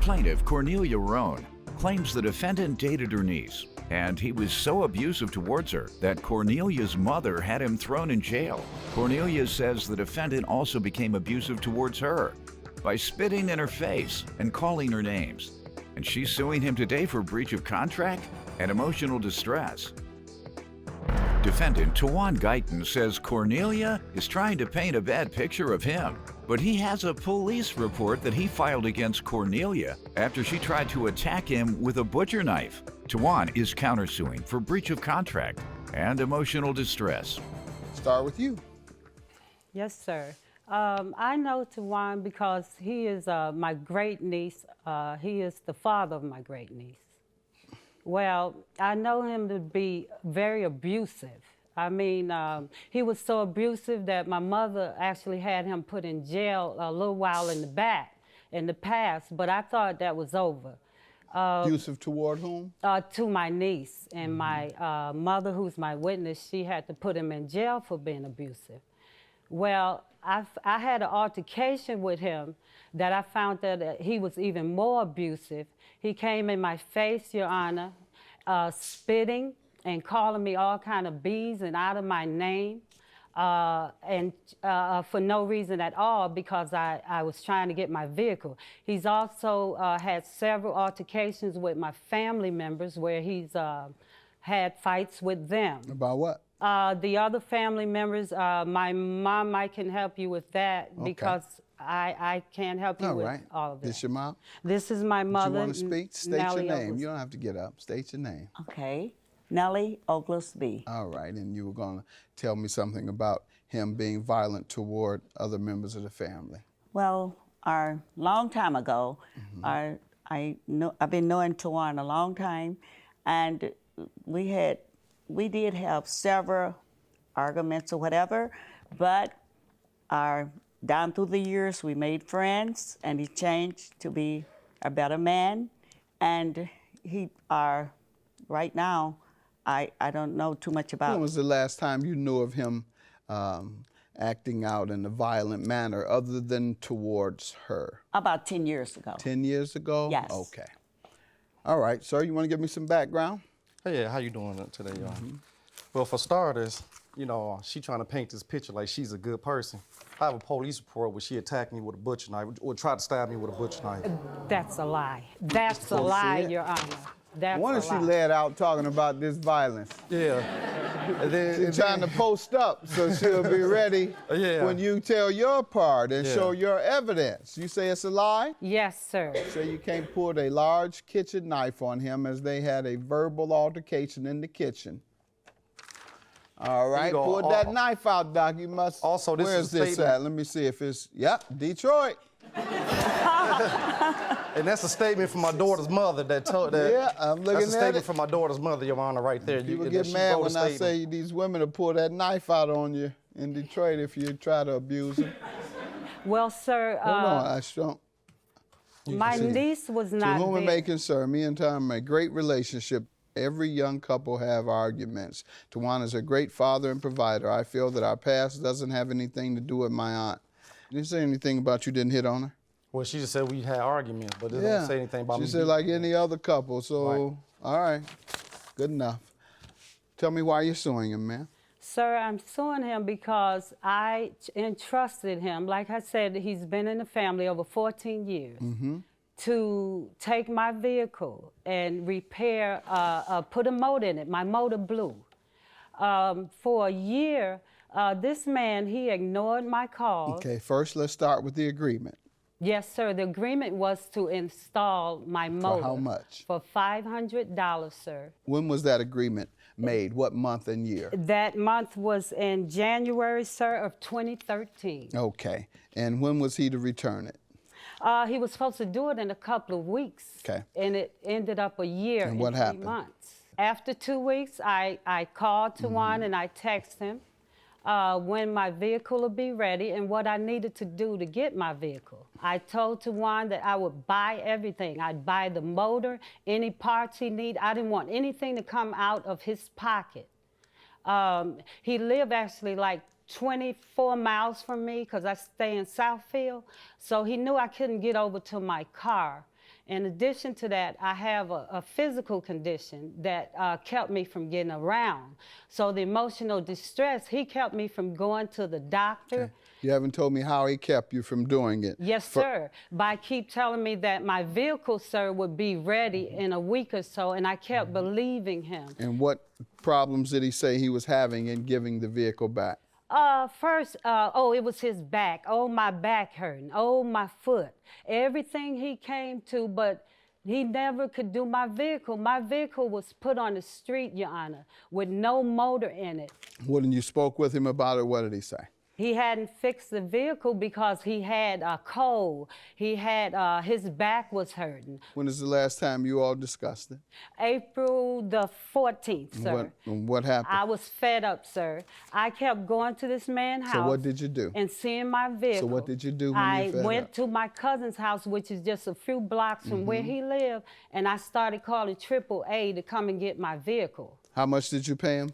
Plaintiff Cornelia Roan claims the defendant dated her niece, and he was so abusive towards her that Cornelia's mother had him thrown in jail. Cornelia says the defendant also became abusive towards her by spitting in her face and calling her names, and she's suing him today for breach of contract and emotional distress. Defendant Tawan Guyton says Cornelia is trying to paint a bad picture of him, but he has a police report that he filed against Cornelia after she tried to attack him with a butcher knife. Tawan is countersuing for breach of contract and emotional distress. Start with you. Yes, sir. I know Tawan because he is my great niece. He is the father of my great niece. Well, I know him to be very abusive. I mean, he was so abusive that my mother actually had him put in jail a little while in the past, but I thought that was over. Abusive toward whom? To my niece. And my mother, who's my witness, she had to put him in jail for being abusive. Well, I had an altercation with him that I found that he was even more abusive. He came in my face, Your Honor, spitting and calling me all kind of B's and out of my name, and for no reason at all, because I was trying to get my vehicle. He's also had several altercations with my family members where he's had fights with them. About what? The other family members, my mom, I can help you with that because I can't help you with all of that. This your mom? This is my mother. Do you want to speak? State Nellie your name. Oglesby. You don't have to get up. State your name. Okay. Nellie Oglesby. All right, and you were going to tell me something about him being violent toward other members of the family. Well, a long time ago, I've been knowing Tawan a long time, and we did have several arguments or whatever, but down through the years, we made friends, and he changed to be a better man, and right now, I don't know too much about. When was the last time you knew of him acting out in a violent manner other than towards her? About 10 years ago. 10 years ago? Yes. Okay. All right, sir, you want to give me some background? Hey, how you doing today, y'all? Well, for starters, you know, she trying to paint this picture like she's a good person. I have a police report where she attacked me with a butcher knife, or tried to stab me with a butcher knife. That's a lie. That's a lie, Your Honor. That's Why a don't she lie. lay it out talking about this violence? Yeah. And then, She's trying to post up so she'll be ready when you tell your part and show your evidence. You say it's a lie? Yes, sir. So you can't pull a large kitchen knife on him as they had a verbal altercation in the kitchen. All right, pull that knife out, Doc. You must. Also, this where's is a this statement. at? Let me see if it's. Yep, Detroit. And that's a statement from my daughter's mother that told that. Yeah, I'm looking at it. That's a statement from my daughter's mother, Your Honor, right there. You would get mad when I say these women will pull that knife out on you in Detroit if you try to abuse them. Well, sir, Hold on, I don't. my niece was not To whom it there. may concern, me and Tom have a great relationship. Every young couple have arguments. Tawan is a great father and provider. I feel that our past doesn't have anything to do with my aunt. Didn't say anything about you didn't hit on her? Well, she just said we had arguments, but it don't say anything about me. She said like any other couple, so, all right, good enough. Tell me why you're suing him, man. Sir, I'm suing him because I entrusted him. Like I said, he's been in the family over 14 years. To take my vehicle and repair, put a motor in it. My motor blew. For a year, this man, he ignored my calls. Okay, first let's start with the agreement. Yes, sir. The agreement was to install my motor. For how much? For $500, sir. When was that agreement made? What month and year? That month was in January, sir, of 2013. Okay, and when was he to return it? He was supposed to do it in a couple of weeks. Okay. And it ended up a year And and what 3 happened? months. After 2 weeks, I called Tawan and I texted him when my vehicle would be ready and what I needed to do to get my vehicle. I told Tawan that I would buy everything. I'd buy the motor, any parts he need. I didn't want anything to come out of his pocket. He lived actually like 24 miles from me because I stay in Southfield. So he knew I couldn't get over to my car. In addition to that, I have a physical condition that kept me from getting around. So the emotional distress, he kept me from going to the doctor. Okay. You haven't told me how he kept you from doing it. Yes, sir. By keep telling me that my vehicle, sir, would be ready in a week or so, and I kept believing him. And what problems did he say he was having in giving the vehicle back? First, it was his back. Oh, my back hurting. Oh, my foot. Everything he came to, but he never could do my vehicle. My vehicle was put on the street, Your Honor, with no motor in it. When you spoke with him about it, what did he say? He hadn't fixed the vehicle because he had a cold. He had, his back was hurting. When is the last time you all discussed it? April the 14th, sir. What happened? I was fed up, sir. I kept going to this man's house. So what did you do? And seeing my vehicle. So what did you do when I you fed went up? to my cousin's house, which is just a few blocks from where he lived, and I started calling AAA to come and get my vehicle. How much did you pay him?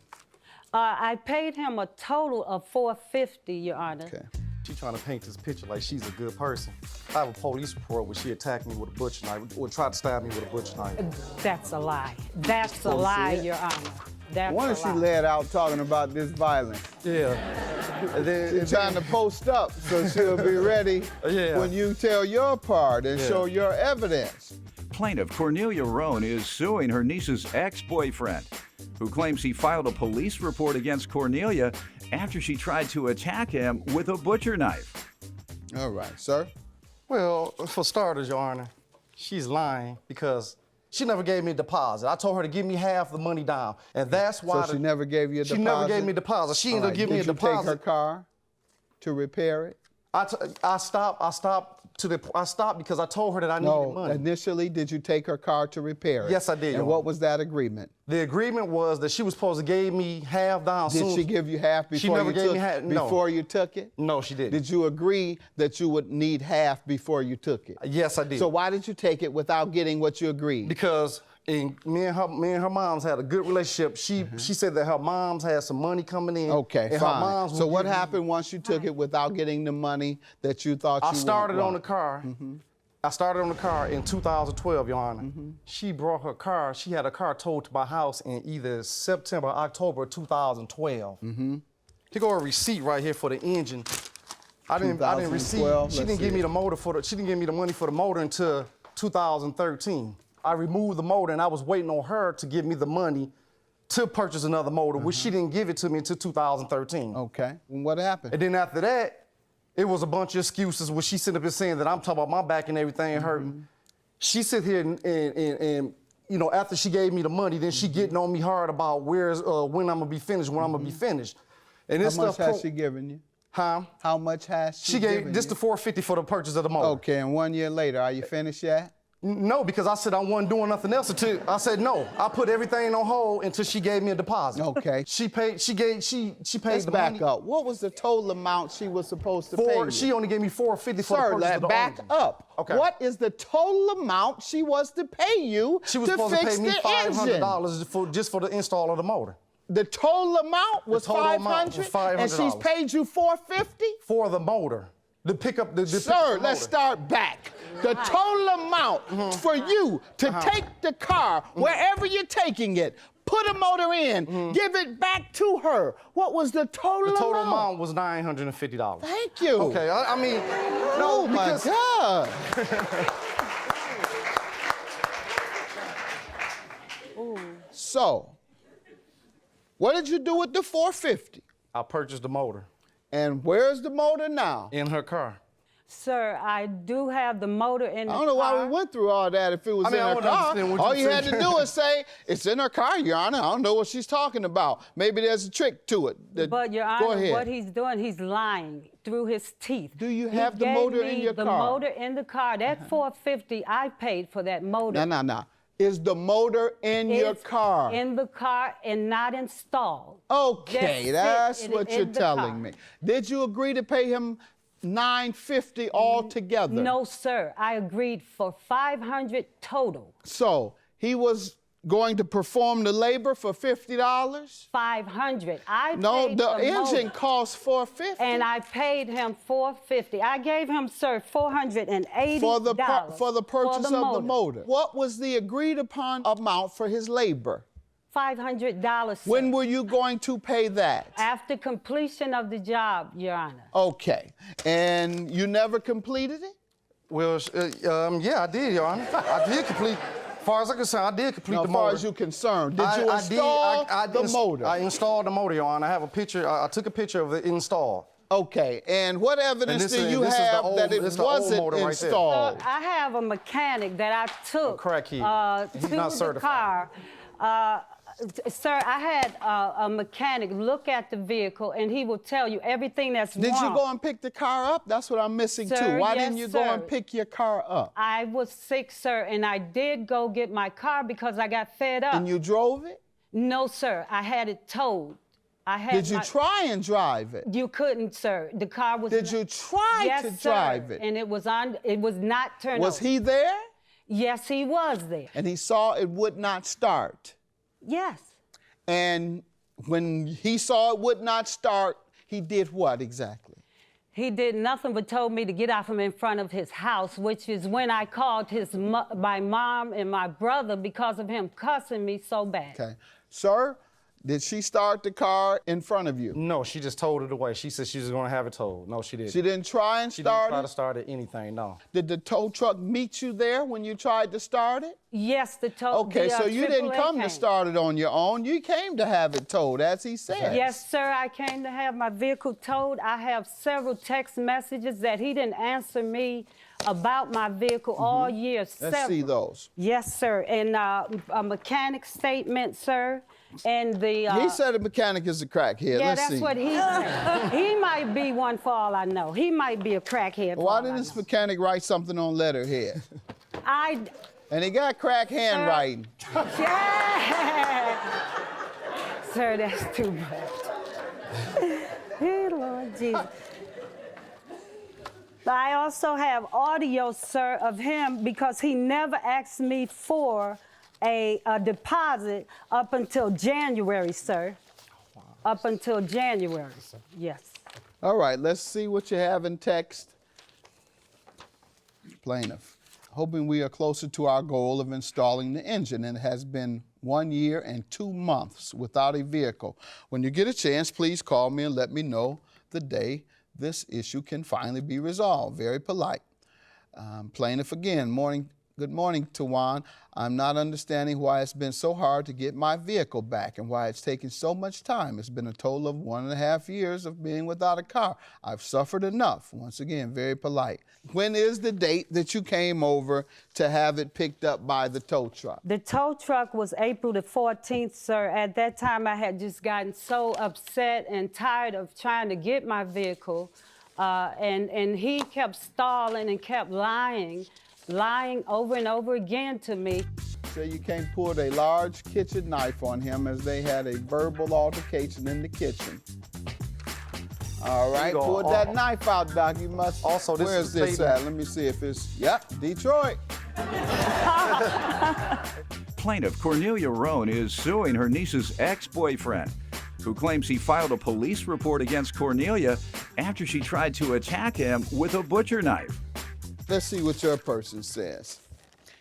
I paid him a total of $450, Your Honor. Okay. She trying to paint this picture like she's a good person. I have a police report where she attacked me with a butcher knife, or tried to stab me with a butcher knife. That's a lie. That's a lie, Your Honor. That's Why a don't she lie. lay it out talking about this violence? Yeah. And then, She's trying to post up so she'll be ready Yeah. when you tell your part and Yeah. show your evidence. Plaintiff Cornelia Roan is suing her niece's ex-boyfriend, who claims he filed a police report against Cornelia after she tried to attack him with a butcher knife. All right, sir. well, for starters, Your Honor, she's lying because she never gave me a deposit. I told her to give me half the money down, and that's why. So she never gave you a deposit? She never gave me a deposit. She ended up giving me a deposit. Did you take her car to repair it? I stopped because I told her that I needed money. Initially, did you take her car to repair it? Yes, I did, Your And what Honor. was that agreement? The agreement was that she was supposed to give me half down Did soon. she give you half She before never you gave took me half. No. before you took it? No, she didn't. Did you agree that you would need half before you took it? Yes, I did. So why did you take it without getting what you agreed? Because me and her moms had a good relationship. She said that her moms had some money coming in. Okay, and Her fine. moms So would what give me- happened once you took it without getting the money that you thought you I started on the want? car. I started on the car in 2012, Your Honor. She brought her car. She had a car towed to my house in either September or October 2012. Here go a receipt right here for the engine. I didn't receive. 2012, She let's didn't give see me it. the motor she didn't give me the money for the motor until 2013. I removed the motor and I was waiting on her to give me the money to purchase another motor, which she didn't give it to me until 2013. Okay, and what happened? And then after that, it was a bunch of excuses where she sitting up and saying that I'm talking about my back and everything hurting. She sit here and you know, after she gave me the money, then she getting on me hard about when I'm gonna be finished, when I'm gonna be finished. And this How much stuff has she given you? Huh? How much has she She given gave this you? the $450 for the purchase of the motor. Okay, and 1 year later, are you finished yet? No, because I said I wasn't doing nothing else until I said no. I put everything on hold until she gave me a deposit. Okay. She paid. She paid Let's the back money. up. What was the total amount she was supposed to pay you? She only gave me $450 for the Sir, purchase of the back engine. up. Okay. What is the total amount she was to pay you She was to supposed to fix pay me the engine? $500 just for the install of the motor. The total amount was total amount was $500, and she's $500. paid you $450? For the motor. The pickup. Sir, let's start back. The total amount for you to take the car wherever you're taking it, put a motor in, give it back to her. What was the total amount? The total amount was $950. Thank you. Okay, I mean, Oh no, my because God. So, what did you do with the $450? I purchased the motor And where's the motor now? in her car. Sir, I do have the motor in the I don't know why car. we went through all that if it was I mean, in I her don't car. understand what All you're you had to saying. do is say, it's in her car, Your Honor. I don't know what she's talking about. Maybe there's a trick to it. But, Your Go Honor, ahead. what he's doing, he's lying through his teeth. Do you He have the gave motor me in your the car? motor in the car. That $450, I paid for that motor. No. Is the motor in your It's car? in the car and not installed. Okay, Just that's sit what in you're the telling car. me. Did you agree to pay him $950 altogether? No, sir. I agreed for $500 total. So he was going to perform the labor for $50? $500. I No, paid the the engine motor, costs $450. and I paid him $450. I gave him, sir, $480 for the purchase of the motor. What was the agreed upon amount for his labor? $500, sir. When were you going to pay that? After completion of the job, Your Honor. Okay. And you never completed it? Well, yeah, I did, Your Honor. I did complete. As far as I'm concerned, I did complete the motor. As far as you're concerned, did you install the motor? I installed the motor, Your Honor. I have a picture. I took a picture of the install. Okay, and what evidence do you have that it wasn't installed? I have a mechanic that I took He's not to the certified. car. Sir, I had a mechanic look at the vehicle, and he will tell you everything that's wrong. Did you go and pick the car up? That's what I'm missing, Sir, too. Why yes, didn't you go and pick your car up? I was sick, sir, and I did go get my car because I got fed up. And you drove it? No, sir. I had it towed. Did you try and drive it? You couldn't, sir. The car was... Did you try to drive it? And it was not turned Was over. he there? Yes, he was there. And he saw it would not start? Yes. And when he saw it would not start, he did what exactly? He did nothing but told me to get out from in front of his house, which is when I called my mom and my brother because of him cussing me so bad. Okay. Sir, did she start the car in front of you? No, she just towed it away. She said she was going to have it towed. No, she didn't. She didn't try and start it? She didn't try to start it, anything, no. Did the tow truck meet you there when you tried to start it? Yes, the tow. Okay, so you didn't come to start it on your own. You came to have it towed, as he said. Yes, sir, I came to have my vehicle towed. I have several text messages that he didn't answer me about my vehicle all year. Let's see those. Yes, sir, and a mechanic statement, sir. And the he said a mechanic is a crackhead. Yeah, Let's that's see. what he said. He might be one for all I know. He might be a crackhead. Why didn't this mechanic write something on letterhead? And he got crack handwriting. Yeah. Sir, that's too much. Hey, Lord Jesus. But I also have audio, sir, of him because he never asked me for a deposit up until January, sir. Wow. Up until January, sir. Yes. All right, let's see what you have in text. Plaintiff. Hoping we are closer to our goal of installing the engine, and it has been 1 year and 2 months without a vehicle. When you get a chance, please call me and let me know the day this issue can finally be resolved. Very polite. Plaintiff again. Good morning, Tawan. I'm not understanding why it's been so hard to get my vehicle back and why it's taken so much time. It's been a total of 1.5 years of being without a car. I've suffered enough. Once again, very polite. When is the date that you came over to have it picked up by the tow truck? The tow truck was April the 14th, sir. At that time, I had just gotten so upset and tired of trying to get my vehicle, and he kept stalling and kept lying over and over again to me. So you came pulled a large kitchen knife on him as they had a verbal altercation in the kitchen. All right, pull that knife out, Doc. You must. Also, this where's is this at? Let me see if it's. Yep, Detroit. Plaintiff Cornelia Roan is suing her niece's ex-boyfriend, who claims he filed a police report against Cornelia after she tried to attack him with a butcher knife. Let's see what your person says.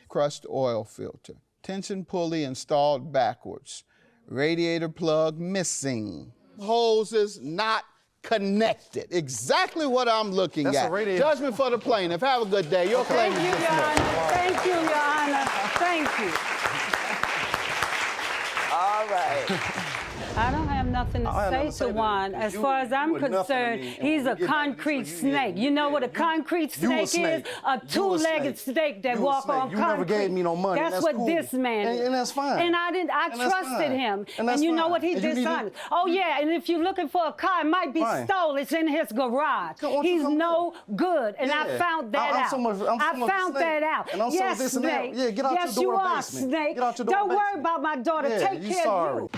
Crushed oil filter. Tension pulley installed backwards. Radiator plug missing. Hoses not connected. Exactly what I'm looking at. Judgment for the plaintiff. Have a good day. Your claim is dismissed. Thank you, Your Honor. Thank you. All right. I don't have nothing to say to Juan. As far as I'm concerned, he's a concrete snake. You know what a concrete snake is? A two-legged snake that walk on concrete. You never gave me no money. That's what this man is. And that's fine. And I trusted him. And you know what? He dishonest. Oh, yeah, and if you're looking for a car, it might be stolen. It's in his garage. He's no good. And I found that out. I found that out. Yes, Snake. Yeah, get out your door basement. Yes, you are, Snake. Don't worry about my daughter. Take care of you.